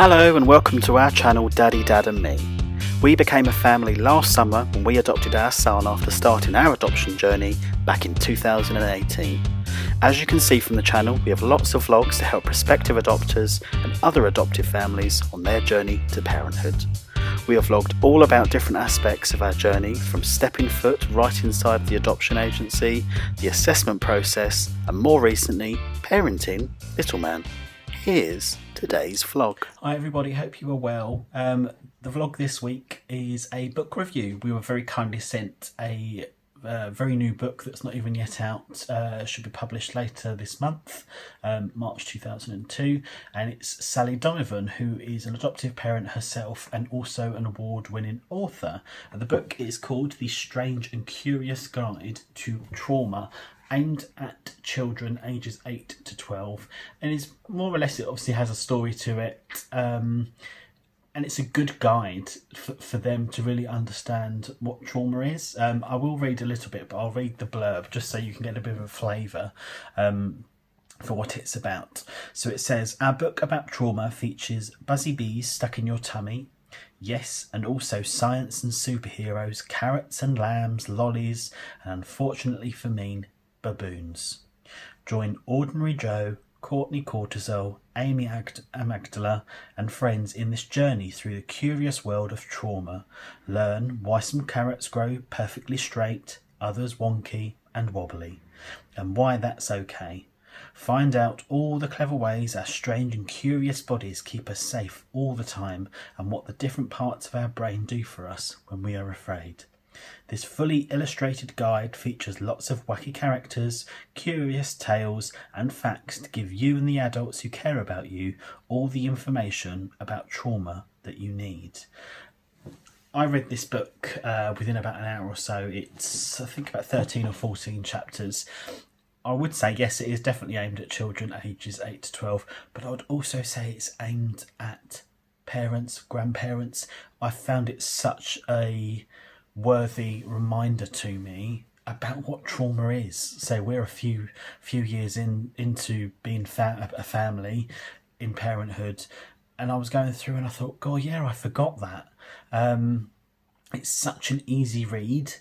Hello and welcome to our channel Daddy, Dad and Me. We became a family last summer when we adopted our son after starting our adoption journey back in 2018. As you can see from the channel, we have lots of vlogs to help prospective adopters and other adoptive families on their journey to parenthood. We have vlogged all about different aspects of our journey, from stepping foot right inside the adoption agency, the assessment process, and more recently, parenting little man. Here's today's vlog. Hi everybody, hope you are well. The vlog this week is a book review. We were very kindly sent a very new book that's not even yet out. Should be published later this month, March 2002, and it's Sally Donovan, who is an adoptive parent herself and also an award-winning author. The book is called The Strange and Curious Guide to Trauma, aimed at children ages 8 to 12, and is more or less, it obviously has a story to it, and it's a good guide for them to really understand what trauma is. I will read a little bit, but I'll read the blurb just so you can get a bit of a flavour for what it's about. So it says, our book about trauma features buzzy bees stuck in your tummy, yes, and also science and superheroes, carrots and lambs, lollies, and unfortunately for me, baboons. Join Ordinary Joe, Courtney Cortisol, Amygdala and friends in this journey through the curious world of trauma. Learn why some carrots grow perfectly straight, others wonky and wobbly, and why that's okay. Find out all the clever ways our strange and curious bodies keep us safe all the time, and what the different parts of our brain do for us when we are afraid. This fully illustrated guide features lots of wacky characters, curious tales and facts to give you and the adults who care about you all the information about trauma that you need. I read this book within about an hour or so. It's, I think, about 13 or 14 chapters. I would say, yes, it is definitely aimed at children ages 8 to 12, but I would also say it's aimed at parents, grandparents. I found it such a worthy reminder to me about what trauma is. So we're a few years into being a family in parenthood, and I was going through and I thought, God, yeah, I forgot that. It's such an easy read,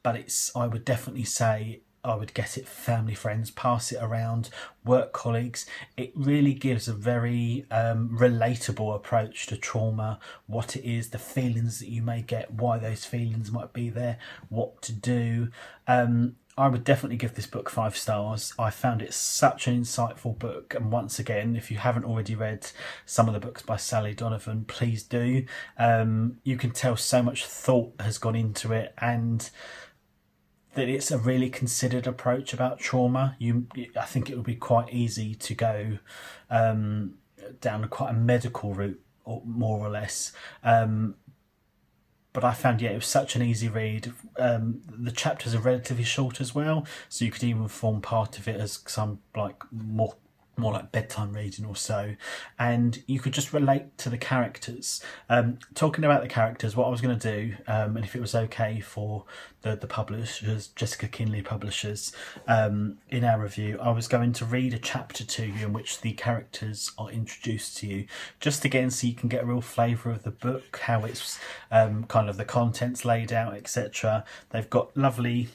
but I would definitely say I would get it for family, friends, pass it around, work colleagues. It really gives a very relatable approach to trauma, what it is, the feelings that you may get, why those feelings might be there, what to do. I would definitely give this book 5 stars. I found it such an insightful book, and once again, if you haven't already read some of the books by Sally Donovan, please do. You can tell so much thought has gone into it, and that it's a really considered approach about trauma. I think it would be quite easy to go down quite a medical route, or more or less. But I found, yeah, it was such an easy read. The chapters are relatively short as well, so you could even form part of it as some like more like bedtime reading or so, and you could just relate to the characters. Talking about the characters, what I was going to do, and if it was okay for the publishers, Jessica Kinley Publishers, in our review, I was going to read a chapter to you in which the characters are introduced to you, just again so you can get a real flavour of the book, how it's kind of the contents laid out, etc. They've got lovely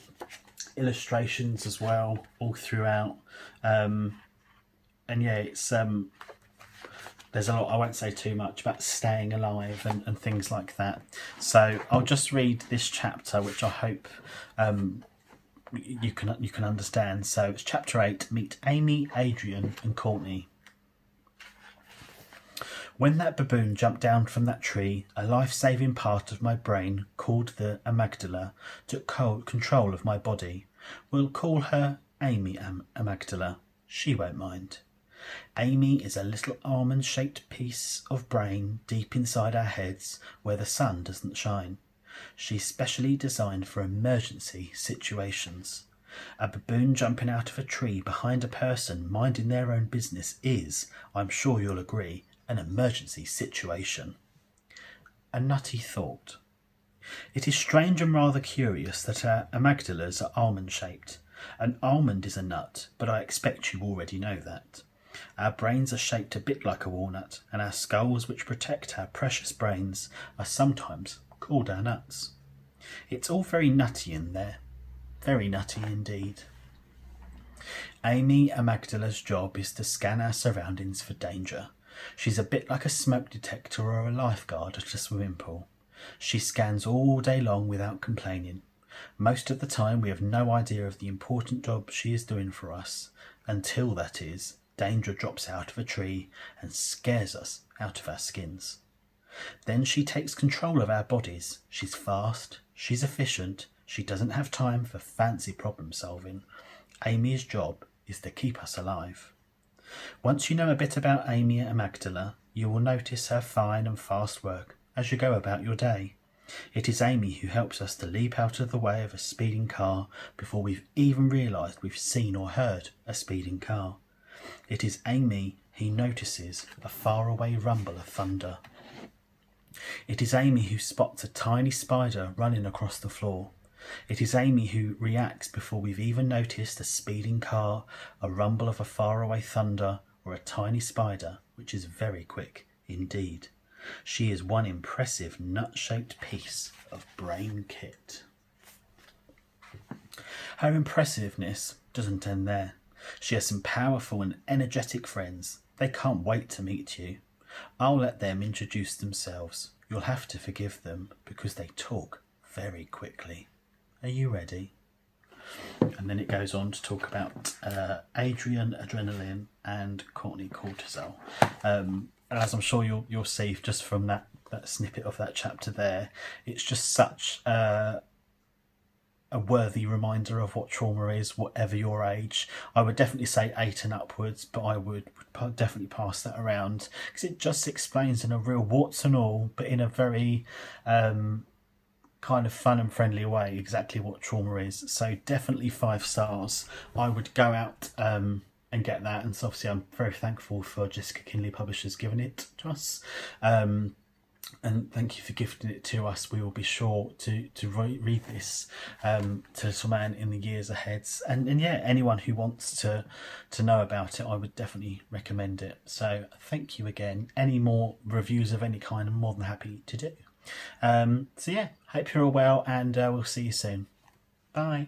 illustrations as well all throughout. And yeah, it's there's a lot, I won't say too much, about staying alive and things like that. So I'll just read this chapter, which I hope you can understand. So it's chapter 8, Meet Amy, Adrian and Courtney. When that baboon jumped down from that tree, a life-saving part of my brain, called the Amygdala, took control of my body. We'll call her Amy Amygdala. She won't mind. Amy is a little almond-shaped piece of brain deep inside our heads where the sun doesn't shine. She's specially designed for emergency situations. A baboon jumping out of a tree behind a person minding their own business is, I'm sure you'll agree, an emergency situation. A nutty thought. It is strange and rather curious that our amygdalas are almond-shaped. An almond is a nut, but I expect you already know that. Our brains are shaped a bit like a walnut, and our skulls, which protect our precious brains, are sometimes called our nuts. It's all very nutty in there. Very nutty indeed. Amy Amygdala's job is to scan our surroundings for danger. She's a bit like a smoke detector or a lifeguard at a swimming pool. She scans all day long without complaining. Most of the time we have no idea of the important job she is doing for us, until, that is, danger drops out of a tree and scares us out of our skins. Then she takes control of our bodies. She's fast, she's efficient, she doesn't have time for fancy problem solving. Amy's job is to keep us alive. Once you know a bit about Amy Amygdala, you will notice her fine and fast work as you go about your day. It is Amy who helps us to leap out of the way of a speeding car before we've even realised we've seen or heard a speeding car. It is Amy who notices a faraway rumble of thunder. It is Amy who spots a tiny spider running across the floor. It is Amy who reacts before we've even noticed a speeding car, a rumble of a faraway thunder, or a tiny spider, which is very quick indeed. She is one impressive nut-shaped piece of brain kit. Her impressiveness doesn't end there. She has some powerful and energetic friends. They can't wait to meet you. I'll let them introduce themselves. You'll have to forgive them because they talk very quickly. Are you ready? And then it goes on to talk about Adrian Adrenalin and Courtney Cortisol. As I'm sure you'll see just from that snippet of that chapter there, it's just such a worthy reminder of what trauma is, whatever your age. I would definitely say 8 and upwards, but I would definitely pass that around because it just explains in a real warts and all, but in a very kind of fun and friendly way exactly what trauma is. So definitely 5 stars. I would go out and get that, and so obviously I'm very thankful for Jessica Kinley Publishers giving it to us, and thank you for gifting it to us. We will be sure to read this to Little Man in the years ahead, and yeah, anyone who wants to know about it, I would definitely recommend it. So thank you again. Any more reviews of any kind, I'm more than happy to do. So yeah, hope you're all well, and we'll see you soon. Bye.